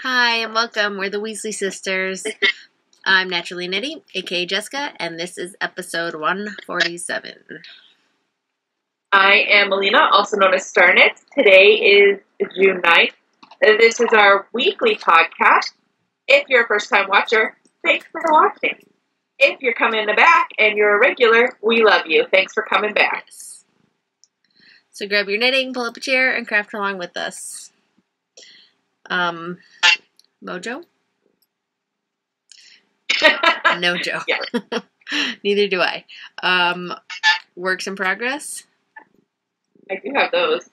Hi and welcome. We're the Weasley sisters. I'm Naturally Nitty, aka Jessica, and this is episode 147. I am Melina, also known as Starnit. Today is June 9th. This is our weekly podcast. If you're a first-time watcher, thanks for watching. If you're coming back and you're a regular, we love you. Thanks for coming back. Yes. So grab your knitting, pull up a chair, and craft along with us. Mojo? No Joe. Yeah. Neither do I. Works in progress? I do have those.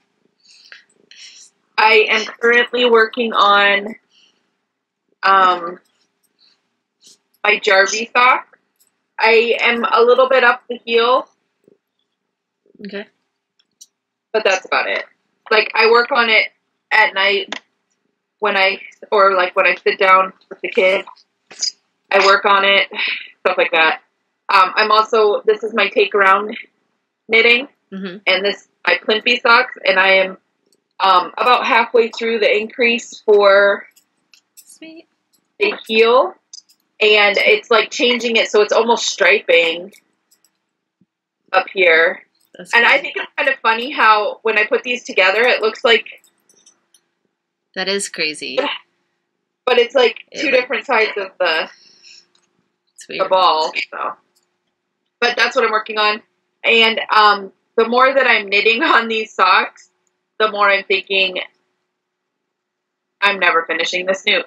I am currently working on my Jarvie sock. I am a little bit up the heel, Okay. but that's about it. Like, I work on it at night when I sit down with the kids. I work on it, stuff like that. This is my take around knitting, and my Plimpy socks, and I am about halfway through the increase for Sweet. the heel, and it's like changing it so it's almost striping up here. That's And cool. I think it's kind of funny how when I put these together, it looks like, That is crazy. but it's like It two like- different sides of the It's ball. So, but that's what I'm working on, and the more that I'm knitting on these socks, the more I'm thinking I'm never finishing this new.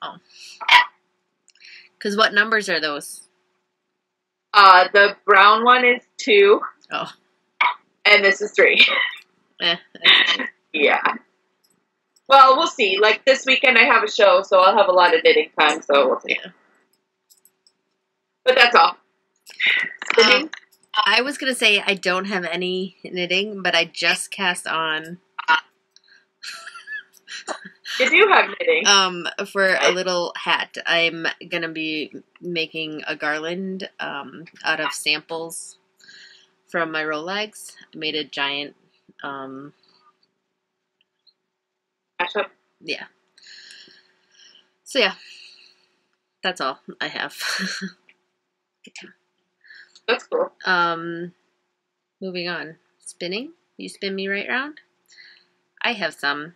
Oh. Because what numbers are those? The brown one is 2. Oh. And this is 3. Eh. Yeah. Well, we'll see. Like, this weekend I have a show, so I'll have a lot of knitting time, so we'll see. Yeah. But that's all. Spinning? I was going to say I don't have any knitting, but I just cast on You do have knitting. for a little hat. I'm going to be making a garland out of samples from my Rolex. I made a giant Mashup. yeah. So yeah. That's all I have. That's cool. Moving on. Spinning. You spin me right round? I have some.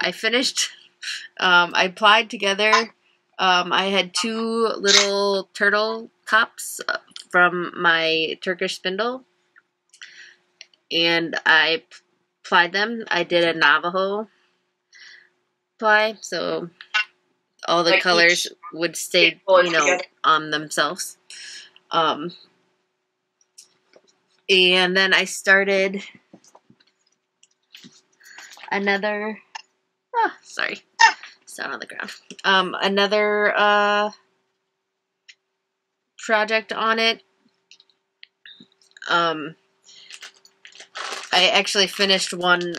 I finished. I plied together. I had 2 little turtle cups from my Turkish spindle, and I plied them. I did a Navajo ply, so all the Like colors would stay, together. on themselves. And then I started another. Oh, sorry. It's down on the ground. Another project on it. I actually finished one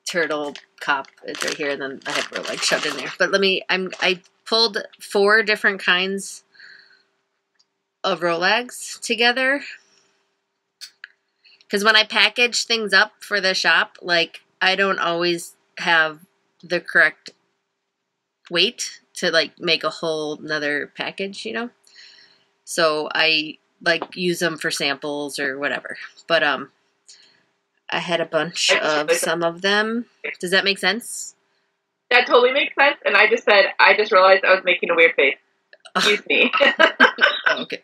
turtle cup. It's right here, and then I have like shoved in there. But I pulled 4 different kinds of Rolex together. Because when I package things up for the shop, like, I don't always have the correct weight to, like, make a whole nother package, So I, like, use them for samples or whatever. But, I had a bunch of some of them. Does that make sense? That totally makes sense, and I just realized I was making a weird face. Excuse me. Oh, okay.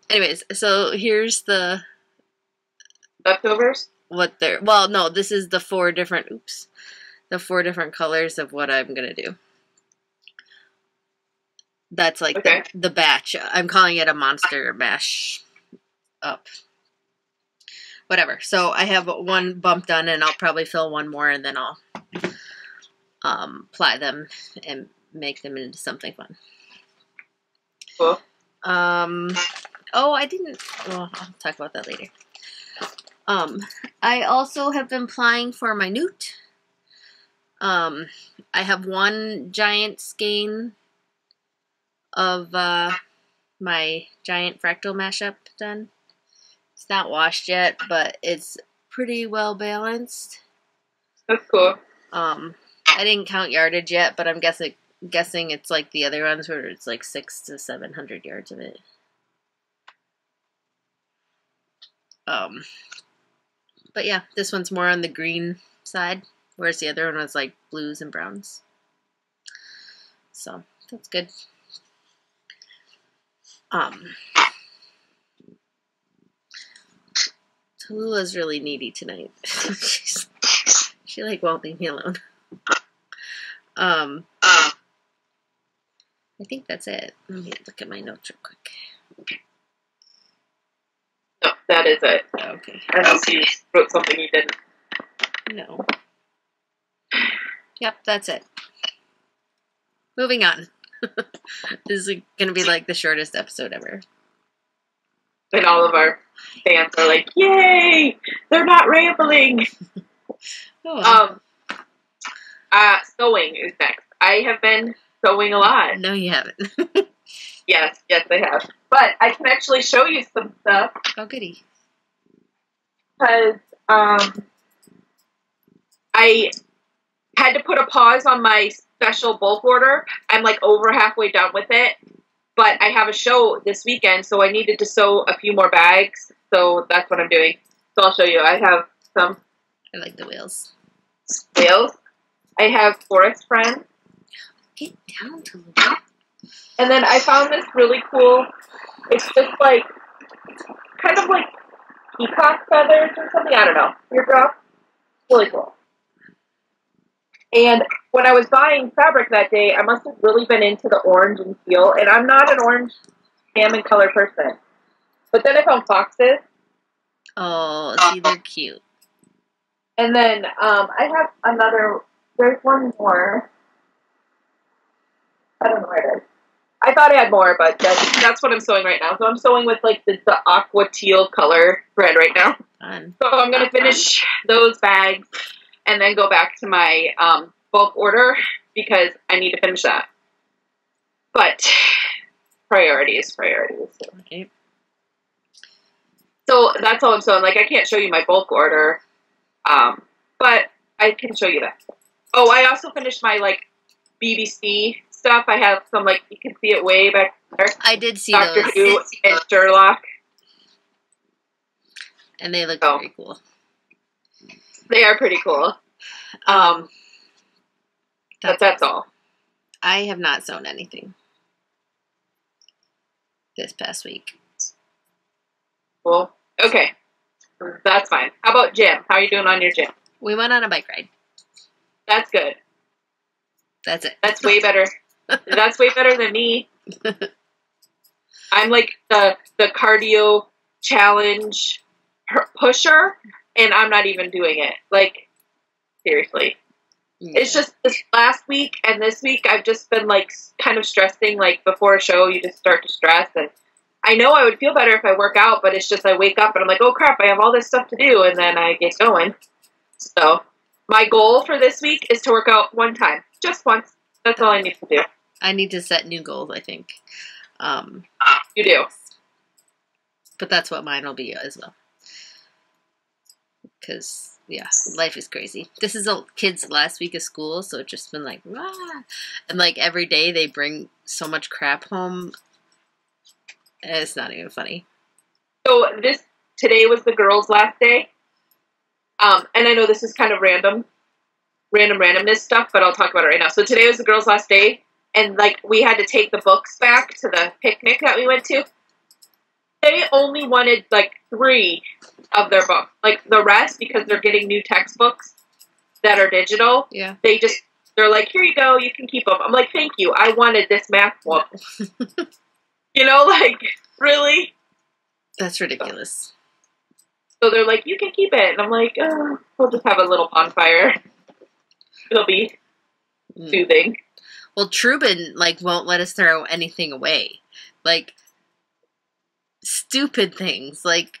Anyways, so here's the... Leftovers? no, this is the 4 different, the 4 different colors of what I'm going to do. That's like Okay. the batch. I'm calling it a monster mash up. Whatever. So I have 1 bump done, and I'll probably fill 1 more, and then I'll ply them and make them into something fun. Cool. Oh, I didn't. Well, I'll talk about that later. I also have been plying for my newt. I have 1 giant skein of my giant fractal mashup done. It's not washed yet, but it's pretty well balanced. That's cool. I didn't count yardage yet, but I'm guessing it's like the other ones where it's like 600 to 700 yards of it. But yeah, this one's more on the green side, whereas the other one was like blues and browns. So that's good. Tallulah's really needy tonight. She like won't leave me alone. I think that's it. Let me look at my notes real quick. No, that is it. Okay. I know you wrote something you didn't. No. Yep, that's it. Moving on. This is going to be like the shortest episode ever. And all of our fans are like, yay! They're not rambling! Sewing is next. I have been sewing a lot. No, you haven't. Yes, I have. But I can actually show you some stuff. Oh, goody. Because I had to put a pause on my special bulk order. I'm like over halfway done with it. But I have a show this weekend, so I needed to sew a few more bags. So that's what I'm doing. So I'll show you. I have some. I like the wheels. Wheels. I have Forest Friends. Get down to the. And then I found this really cool. It's just like, kind of like peacock feathers or something. I don't know. Teardrop. Really cool. And when I was buying fabric that day, I must have really been into the orange and teal. And I'm not an orange salmon color person. But then I found foxes. Oh, see, they're cute. And then I have another. There's one more. I don't know where it is. I thought I had more, but that's what I'm sewing right now. So I'm sewing with like the aqua teal color thread right now. Fun. So I'm going to finish those bags and then go back to my bulk order because I need to finish that. But priorities. Okay. So that's all I'm sewing. Like I can't show you my bulk order, but I can show you that. Oh, I also finished my like BBC stuff. I have some, like, you can see it way back there. I did see Doctor those. Who and Sherlock. And they look very cool. They are pretty cool. But that's all. I have not sewn anything this past week. Cool. Okay. That's fine. How about gym? How are you doing on your gym? We went on a bike ride. That's good. That's it. That's way better. That's way better than me. I'm like the cardio challenge pusher, and I'm not even doing it. Like, seriously. Yeah. It's just this last week and this week, I've just been like kind of stressing. Like before a show, you just start to stress, and I know I would feel better if I work out, but it's just I wake up and I'm like, oh crap, I have all this stuff to do, and then I get going. So my goal for this week is to work out one time, just once. That's all I need to do. I need to set new goals, I think. You do. But that's what mine will be as well. Because, yeah, life is crazy. This is a kid's last week of school, so it's just been like, rah! And like every day they bring so much crap home. It's not even funny. So today was the girls' last day. And I know this is kind of randomness stuff, but I'll talk about it right now. So today was the girls' last day, and like we had to take the books back to the picnic that we went to. They only wanted like 3 of their books. Like the rest, because they're getting new textbooks that are digital. Yeah. They're like, here you go, you can keep them. I'm like, thank you. I wanted this math book. You know, like, really? That's ridiculous. So they're like, you can keep it. And I'm like, oh, we'll just have a little bonfire. It'll be soothing. Well, Trubin, like, won't let us throw anything away. Like, stupid things. Like,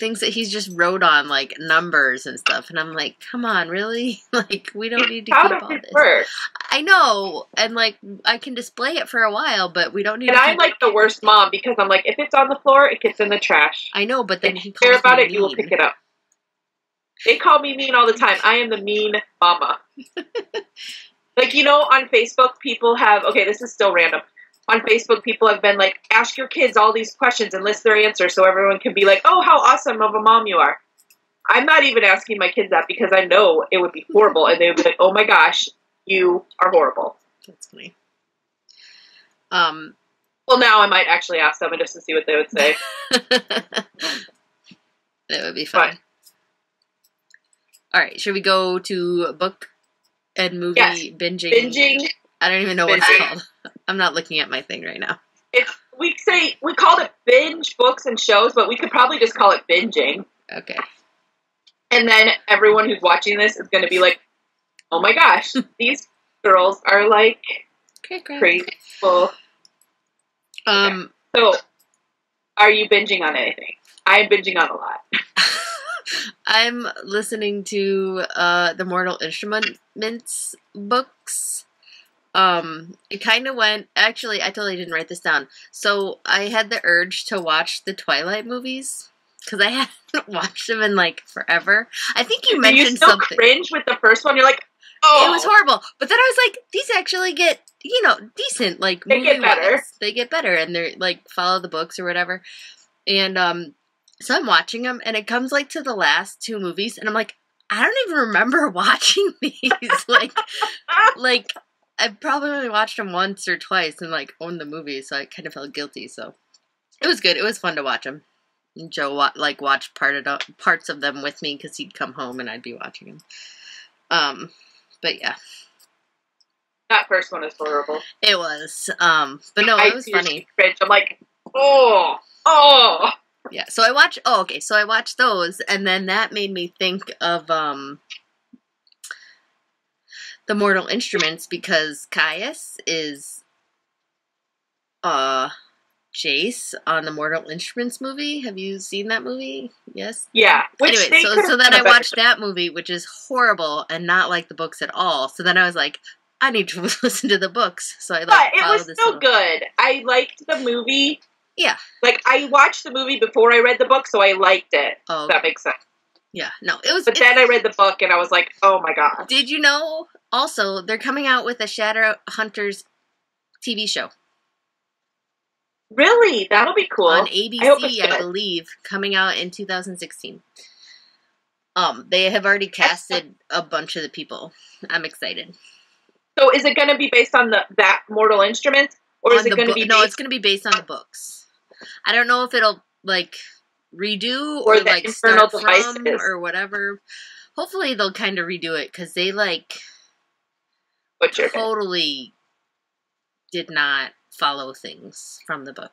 things that he's just wrote on, like, numbers and stuff. And I'm like, come on, really? Like, we don't need to keep all this. Work? I know. And, like, I can display it for a while, but we don't need to. And I'm, like, the worst mom because I'm like, if it's on the floor, it gets in the trash. I know, but then he calls care about me it, you will pick it up. They call me mean all the time. I am the mean mama. Like, you know, on Facebook, people have, okay, this is still random. On Facebook, people have been like, ask your kids all these questions and list their answers so everyone can be like, oh, how awesome of a mom you are. I'm not even asking my kids that because I know it would be horrible. And they would be like, oh my gosh, you are horrible. That's funny. Well, now I might actually ask them just to see what they would say. That would be fun. But, all right, should we go to book and movie binging? Binging. I don't even know what it's called. I'm not looking at my thing right now. We called it binge books and shows, but we could probably just call it binging. Okay. And then everyone who's watching this is going to be like, oh my gosh, these girls are like crazy people. Okay. So, are you binging on anything? I'm binging on a lot. I'm listening to the Mortal Instruments books. It kind of went, actually, I totally didn't write this down. So I had the urge to watch the Twilight movies because I hadn't watched them in like forever. I think you mentioned something. You still cringe with the first one? You're like, oh. It was horrible. But then I was like, these actually get, you know, decent. Like, they get better. They get better and they're like, follow the books or whatever. And, so I'm watching them and it comes like to the last two movies and I'm like, I don't even remember watching these. like, I probably only watched them once or twice and like owned the movie, so I kind of felt guilty. So it was good. It was fun to watch them. And Joe watched parts of them with me because he'd come home and I'd be watching them. But yeah, that first one is horrible. it was. But no, it was funny. Cringe. I'm like, oh. Yeah. So I watched. Oh, okay. So I watched those, and then that made me think of the Mortal Instruments because Caius is Jace on the Mortal Instruments movie. Have you seen that movie? Yes? Yeah. Anyway, so then I watched that movie, which is horrible and not like the books at all. So then I was like, I need to listen to the books. So I but it was still good. I liked the movie. Yeah. Like, I watched the movie before I read the book, so I liked it. Oh, if that makes sense. Yeah. No, it was... But then I read the book, and I was like, oh my god. Did you know, also, they're coming out with a Shadowhunters TV show. Really? That'll be cool. On ABC, I believe, coming out in 2016. They have already casted a bunch of the people. I'm excited. So is it going to be based on that Mortal Instruments? Or is it going to be... No, it's going to be based on the books. I don't know if it'll, like, redo or like, start from or whatever. Hopefully they'll kind of redo it, because they, like, totally did not follow things from the book.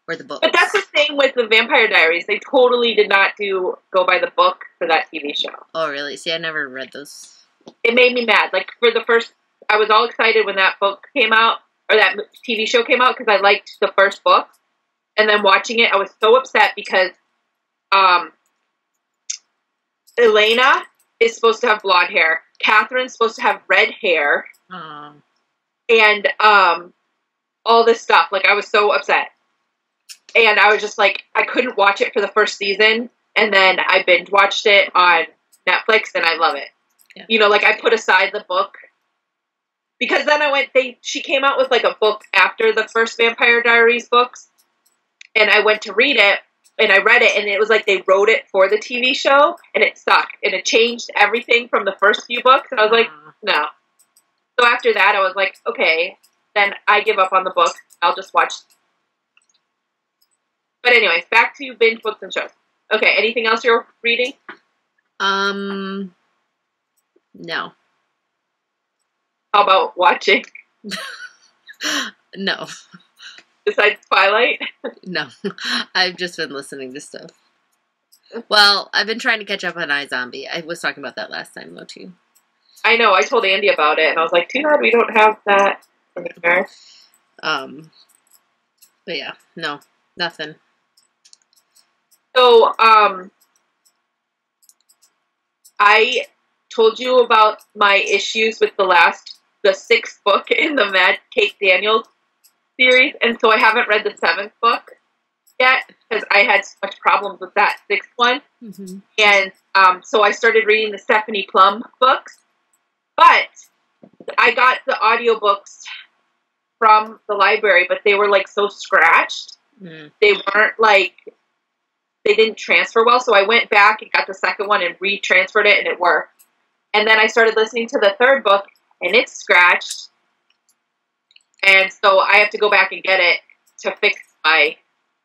Or the book. But that's the thing with the Vampire Diaries. They totally did not go by the book for that TV show. Oh, really? See, I never read those. It made me mad. Like, for the first... I was all excited when that book came out, or that TV show came out, because I liked the first book. And then watching it, I was so upset because Elena is supposed to have blonde hair. Catherine's supposed to have red hair. And all this stuff. Like, I was so upset. And I was just like, I couldn't watch it for the first season. And then I binge watched it on Netflix, and I love it. Yeah. You know, like, I put aside the book. Because then she came out with, like, a book after the first Vampire Diaries books. And I went to read it, and I read it, and it was like they wrote it for the TV show, and it sucked. And it changed everything from the first few books, and I was like, no. So after that, I was like, okay, then I give up on the book. I'll just watch. But anyways, back to binge books and shows. Okay, anything else you're reading? No. How about watching? No. Besides Twilight? No. I've just been listening to stuff. Well, I've been trying to catch up on iZombie. I was talking about that last time, though, too. I know. I told Andy about it, and I was like, too bad we don't have that anymore. But yeah, no. Nothing. So, I told you about my issues with the sixth book in the Mad Kate Daniels series, and so I haven't read the seventh book yet, because I had so much problems with that sixth one. And so I started reading the Stephanie Plum books, but I got the audiobooks from the library, but they were like so scratched. Mm. They weren't like, they didn't transfer well. So I went back and got the second one and retransferred it, and it worked. And then I started listening to the third book, and it's scratched. And so I have to go back and get it to fix my,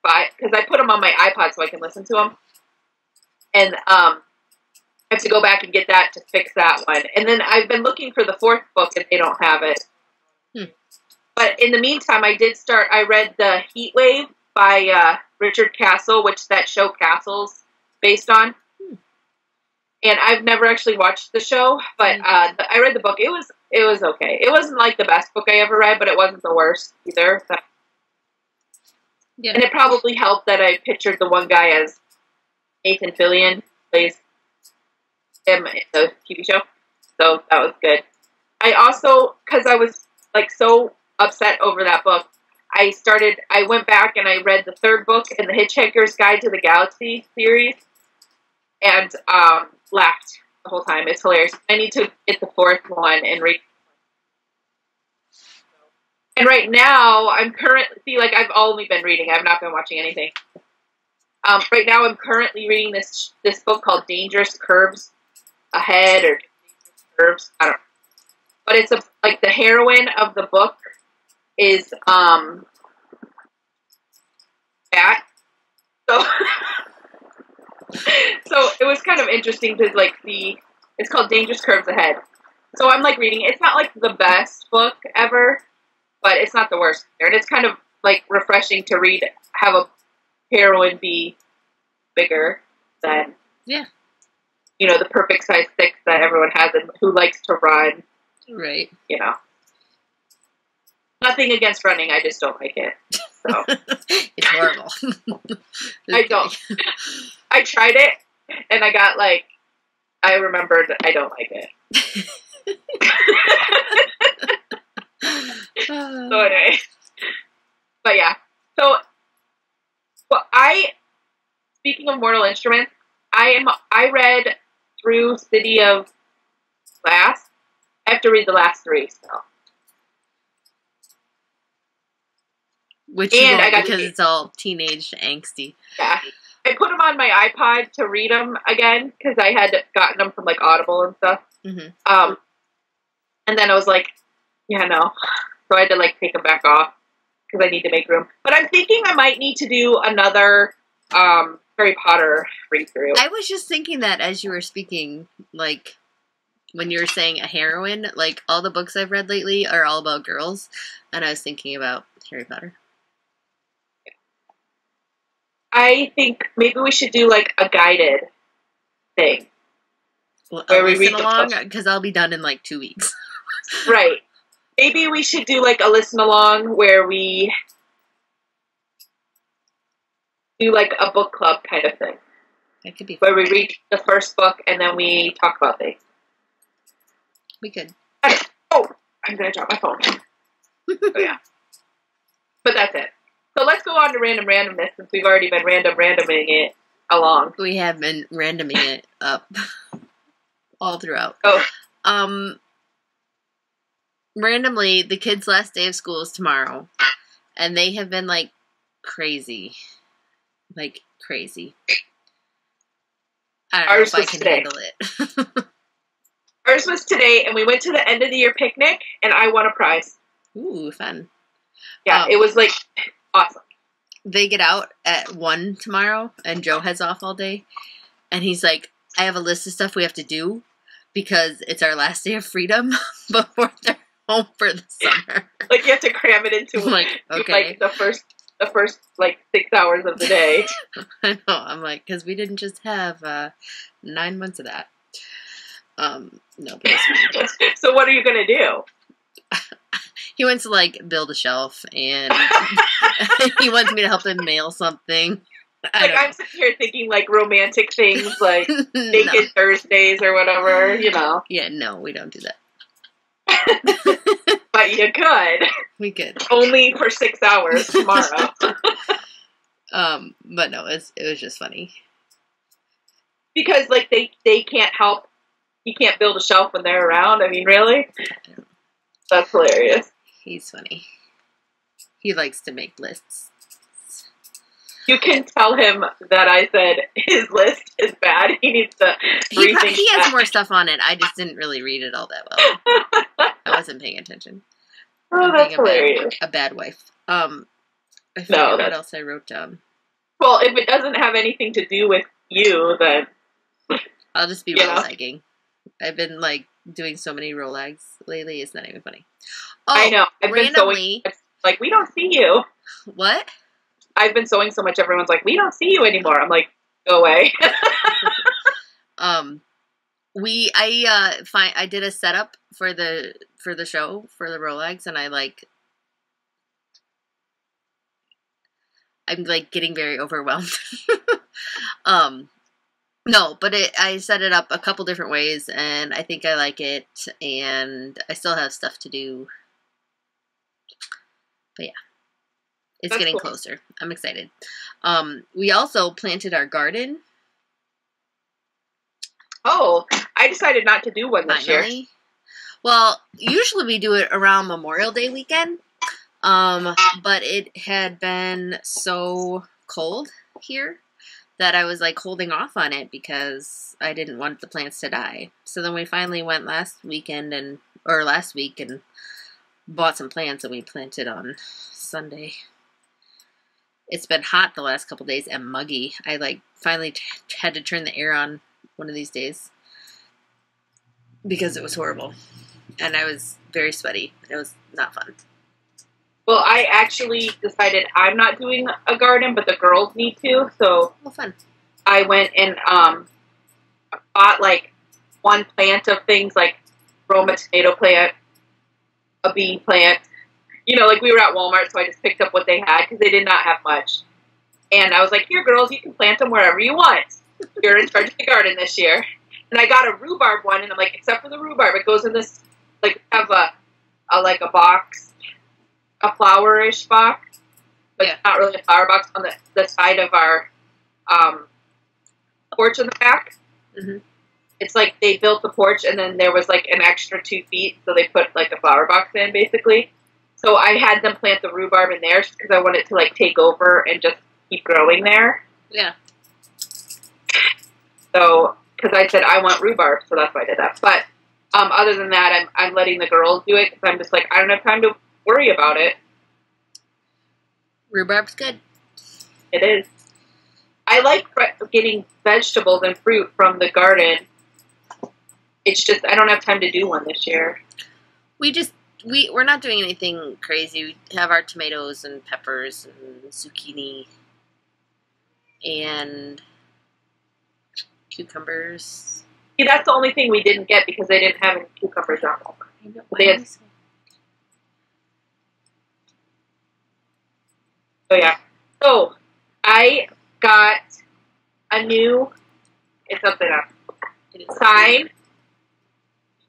because I put them on my iPod so I can listen to them. And I have to go back and get that to fix that one. And then I've been looking for the fourth book if they don't have it. But in the meantime, I read The Heat Wave by Richard Castle, which that show Castle's based on. And I've never actually watched the show, but I read the book. It was okay. It wasn't like the best book I ever read, but it wasn't the worst either. Yeah. And it probably helped that I pictured the one guy as Nathan Fillion, plays him in the TV show. So that was good. I also, because I was like so upset over that book, I went back and I read the third book in the Hitchhiker's Guide to the Galaxy series, and laughed the whole time. It's hilarious. I need to get the fourth one and read. And right now, I'm currently, like, I've only been reading. I've not been watching anything. Right now, I'm currently reading this book called Dangerous Curves Ahead, or Curves, I don't know. But it's like the heroine of the book is fat. So so it was kind of interesting because like it's called Dangerous Curves Ahead. So I'm like reading it. It's not like the best book ever, but it's not the worst. And it's kind of like refreshing to read, have a heroine be bigger than the perfect size 6 that everyone has and who likes to run. Right. Nothing against running, I just don't like it. So it's horrible. I don't. I tried it, and I got like, I remembered I don't like it. So anyway, but yeah. So, speaking of Mortal Instruments, I read through City of Glass. I have to read the last 3 still. Which you won't, because it's all teenage angsty. Yeah. I put them on my iPod to read them again, because I had gotten them from, like, Audible and stuff. Mm-hmm. And then I was like, yeah, no. So I had to, like, take them back off, because I need to make room. But I'm thinking I might need to do another Harry Potter read-through. I was just thinking that as you were speaking, like, when you were saying a heroine, like, all the books I've read lately are all about girls, and I was thinking about Harry Potter. I think maybe we should do, like, a guided thing. Well, where we read along, because I'll be done in, like, 2 weeks. Right. Maybe we should do, like, a listen-along where we do, like, a book club kind of thing. That could be fun. Where we read the first book and then we talk about things. We could. Oh, I'm going to drop my phone. So, yeah. But that's it. So let's go on to random randomness, since we've already been randoming it along. We have been randoming it up all throughout. Oh. Randomly, the kids' last day of school is tomorrow, and they have been, like, crazy. Like, crazy. I don't know if I can handle it. Ours was today, and we went to the end of the year picnic, and I won a prize. Ooh, fun. Yeah, it was, like, awesome. They get out at 1 tomorrow, and Joe heads off all day. And he's like, I have a list of stuff we have to do because it's our last day of freedom before they're home for the summer. Like, you have to cram it into, like, okay. Like, the first, like, 6 hours of the day. I know. I'm like, because we didn't just have 9 months of that. No. So what are you going to do? He wants to, like, build a shelf, and he wants me to help him mail something. I'm sitting here thinking, like, romantic things, like Naked Thursdays or whatever, you know. Yeah, no, we don't do that. But you could. We could. Only for 6 hours tomorrow. But no, it was just funny. Because, like, they can't help. You can't build a shelf when they're around. I mean, really? That's hilarious. He's funny. He likes to make lists. You can tell him that I said his list is bad. He needs to rethink he has that. more stuff on it. I just didn't really read it all that well. I wasn't paying attention. Oh, that's hilarious. A bad wife. I forget what else I wrote down. Well, if it doesn't have anything to do with you, then I'll just be roll-lagging. I've been like doing so many roll-lags lately. It's not even funny. Oh, I know. I've been sewing. Like, we don't see you. What? I've been sewing so much. Everyone's like, we don't see you anymore. I'm like, go away. I did a setup for the show for the roll-lags, and I'm like getting very overwhelmed. No, but I set it up a couple different ways, and I think I like it, and I still have stuff to do. But yeah, it's getting closer. I'm excited. We also planted our garden. Oh, I decided not to do one this year. Well, usually we do it around Memorial Day weekend, but it had been so cold here that I was like holding off on it because I didn't want the plants to die. So then we finally went last week and bought some plants and we planted on Sunday. It's been hot the last couple days and muggy. I like finally had to turn the air on one of these days because it was horrible and I was very sweaty. It was not fun. Well, I actually decided I'm not doing a garden, but the girls need to, so fun. I went and bought like one plant of things like Roma tomato plant, a bean plant. You know, like we were at Walmart, so I just picked up what they had because they did not have much. And I was like, here, girls, you can plant them wherever you want. You're in charge of the garden this year. And I got a rhubarb one, and I'm like, except for the rhubarb, it goes in this, like, have a box, a flower-ish box, but it's not really a flower box, on the side of our porch in the back. Mm-hmm. It's like they built the porch, and then there was, like, an extra 2 feet, so they put, like, a flower box in, basically. So I had them plant the rhubarb in there just because I wanted to, like, take over and just keep growing there. Yeah. So, because I said I want rhubarb, so that's why I did that. But other than that, I'm letting the girls do it because I'm just like, I don't have time to worry about it. Rhubarb's good. It is. I like getting vegetables and fruit from the garden. It's just I don't have time to do one this year. We're not doing anything crazy. We have our tomatoes and peppers and zucchini and cucumbers. See, that's the only thing we didn't get because they didn't have any cucumbers on them. So yeah. So I got a new sign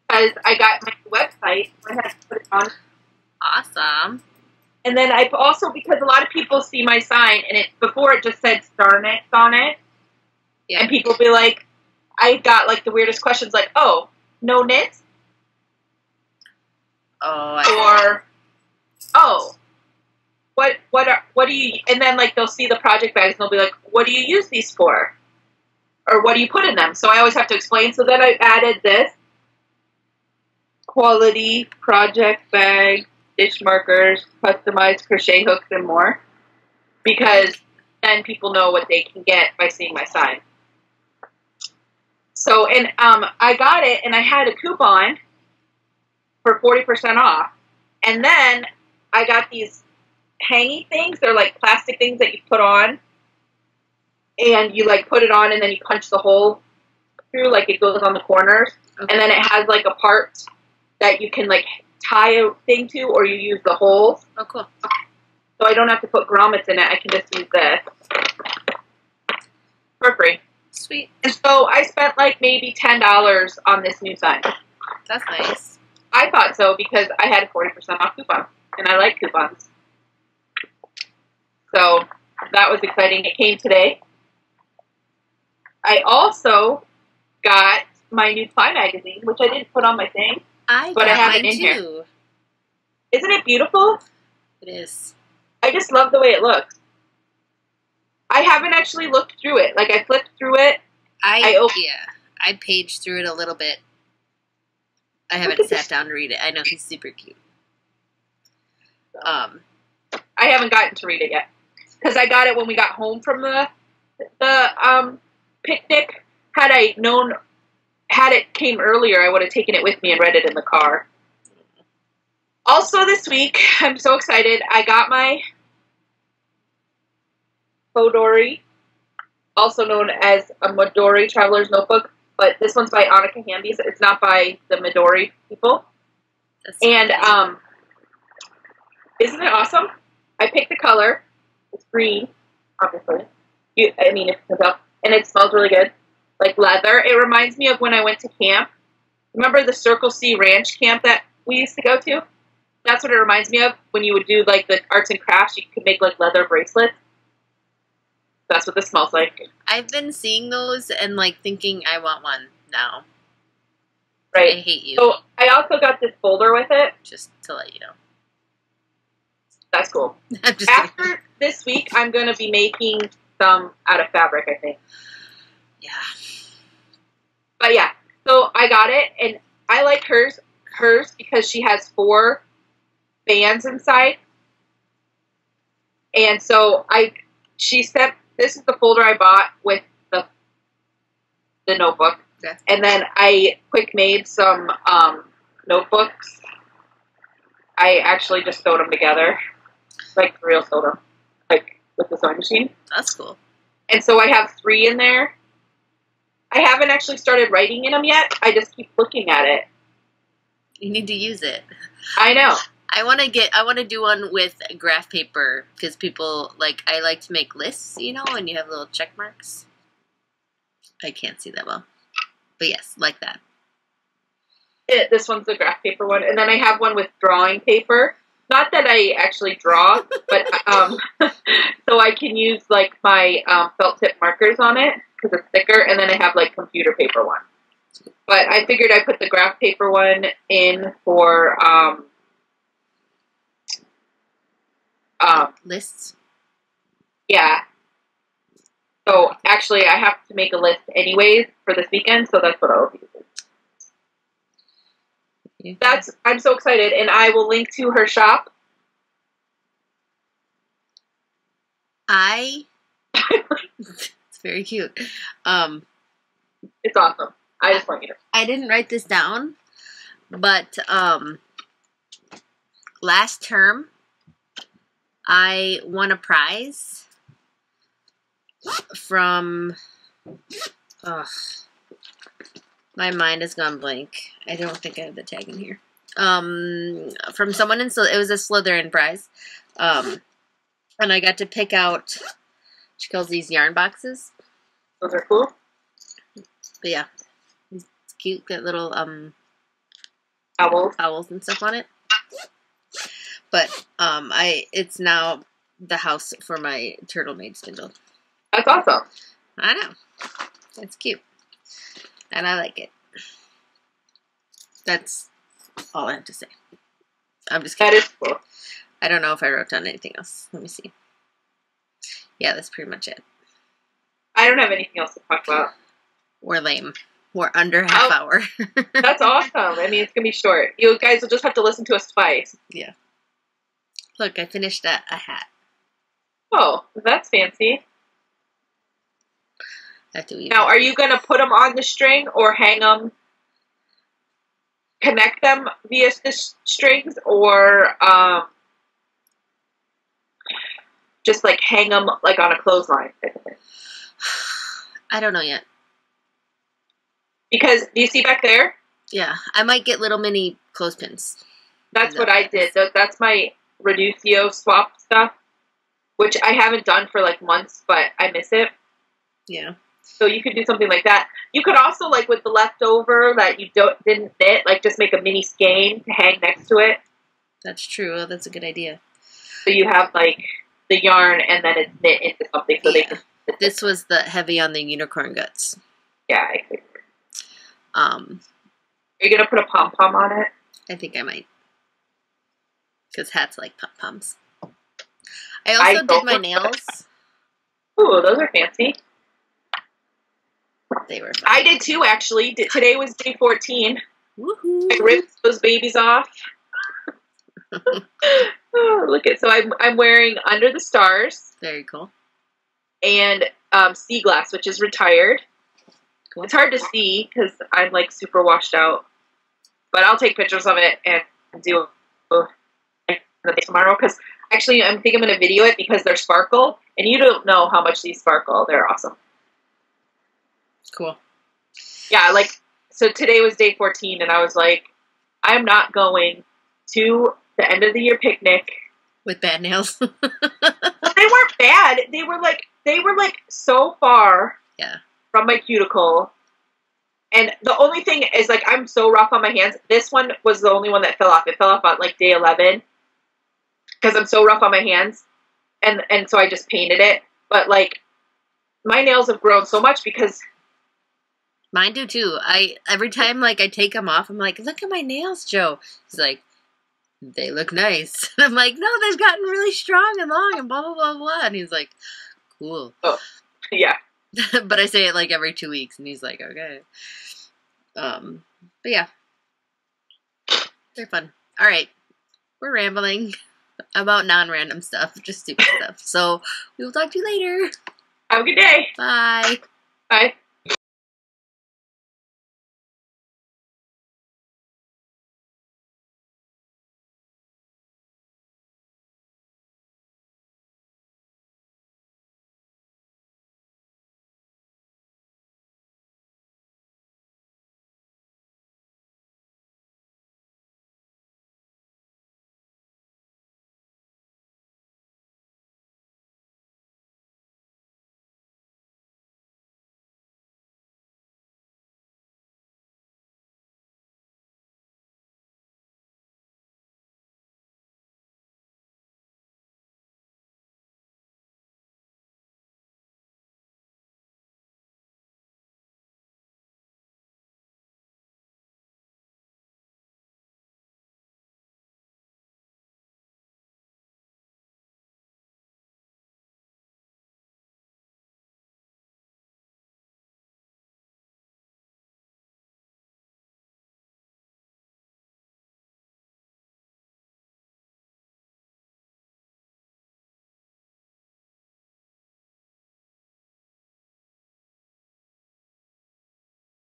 because I got my website. I had to put it on. Awesome. And then I also, because a lot of people see my sign and before it just said Star Knits on it. Yeah. And people be like, I got like the weirdest questions like, oh, no knits? What do you, and then like they'll see the project bags and they'll be like, what do you use these for? Or what do you put in them? So I always have to explain. So then I added this quality project bag, stitch markers, customized crochet hooks, and more. Because then people know what they can get by seeing my sign. So, and I got it, and I had a coupon for 40% off. And then I got these hangy things. They're like plastic things that you put on. And you like put it on, and then you punch the hole through, like it goes on the corners. Okay. And then it has like a part that you can like tie a thing to, or you use the holes. Oh, cool. So I don't have to put grommets in it. I can just use this for free. Sweet. And so I spent like maybe $10 on this new sign. That's nice. I thought so because I had a 40% off coupon, and I like coupons. So that was exciting. It came today. I also got my new Ply magazine, which I didn't put on my thing, but I have it in here. Isn't it beautiful? It is. I just love the way it looks. I haven't actually looked through it. Like, I flipped through it. I paged through it a little bit. I haven't sat down to read it. I know he's super cute. I haven't gotten to read it yet. Because I got it when we got home from the picnic. Had it came earlier, I would have taken it with me and read it in the car. Also this week, I'm so excited, I got my Fodori, also known as a Midori Traveler's Notebook, but this one's by Annika Hamby, so it's not by the Midori people. And isn't it awesome? I picked the color. It's green, obviously. If you can tell. And it smells really good. Like leather. It reminds me of when I went to camp. Remember the Circle C Ranch camp that we used to go to? That's what it reminds me of. When you would do like the arts and crafts, you could make like leather bracelets. That's what this smells like. I've been seeing those and like thinking I want one now. Right. I hate you. So I also got this folder with it. Just to let you know. That's cool. After this week, I'm going to be making some out of fabric, I think. Yeah. But yeah, so I got it, and I like hers because she has 4 bands inside. And so she sent, this is the folder I bought with the notebook. Okay. And then I quick made some notebooks. I actually just sewed them together. Like, for real sewed them. Like, with the sewing machine. That's cool. And so I have 3 in there. I haven't actually started writing in them yet. I just keep looking at it. You need to use it. I know. I want to do one with graph paper because people I like to make lists, and you have little check marks. I can't see that well. But yes, like that. This one's the graph paper one. And then I have one with drawing paper. Not that I actually draw, but so I can use like my felt tip markers on it because it's thicker. And then I have like computer paper one. But I figured I'd put the graph paper one in for lists. Yeah. So actually, I have to make a list anyways for this weekend, so that's what I'll be using. Yeah. I'm so excited, and I will link to her shop. It's very cute. It's awesome. I just want you to. I didn't write this down, but last term I won a prize from. My mind has gone blank. I don't think I have the tag in here. From someone it was a Slytherin prize. And I got to pick out, she calls these yarn boxes. Those are cool. But yeah, it's cute. Got little owls and stuff on it. But it's now the house for my Turtle Maid spindle. That's awesome. I know. It's cute. And I like it. That's all I have to say. I'm just kidding. That is cool. I don't know if I wrote down anything else. Let me see. Yeah, that's pretty much it. I don't have anything else to talk about. We're lame. We're under half hour. That's awesome. I mean, it's going to be short. You guys will just have to listen to us twice. Yeah. Look, I finished a hat. Oh, that's fancy. Now, are you going to put them on the string or hang them, connect them via the strings, or just like hang them like on a clothesline? I don't know yet. Because, do you see back there? Yeah, I might get little mini clothespins. That's what I did. That's my Reducio swap stuff, which I haven't done for like months, but I miss it. Yeah. So you could do something like that. You could also, like with the leftover that you didn't knit, like just make a mini skein to hang next to it. That's true. Oh, that's a good idea. So you have like the yarn and then it's knit into something. So they can. This was the heavy on the unicorn guts. Yeah, I think. Are you gonna put a pom pom on it? I think I might. Because hats like pom-poms. I also did my nails. Ooh, those are fancy. They were fun. I did too, actually. Today was day 14. Woohoo! I ripped those babies off. Oh, look at, so I'm wearing Under the Stars. Very cool. And Sea Glass, which is retired. Cool. It's hard to see because I'm like super washed out. But I'll take pictures of it and do it tomorrow. Because actually, I think I'm going to video it because they're sparkle. And you don't know how much these sparkle. They're awesome. Cool. Yeah, like, so today was day 14. And I was like, I'm not going to the end of the year picnic. With bad nails. Well, they weren't bad. They were like so far. Yeah. From my cuticle. And the only thing is, like, I'm so rough on my hands. This one was the only one that fell off. It fell off on, like, day 11. Because I'm so rough on my hands. And so I just painted it. But, like, my nails have grown so much because... Mine do, too. Every time, like, I take them off, I'm like, look at my nails, Joe. He's like, they look nice. And I'm like, no, they've gotten really strong and long and blah, blah, blah, blah. And he's like, cool. Oh, yeah. But I say it like every 2 weeks, and he's like, okay. But yeah. They're fun. All right. We're rambling about non-random stuff, just stupid stuff. So we will talk to you later. Have a good day. Bye. Bye.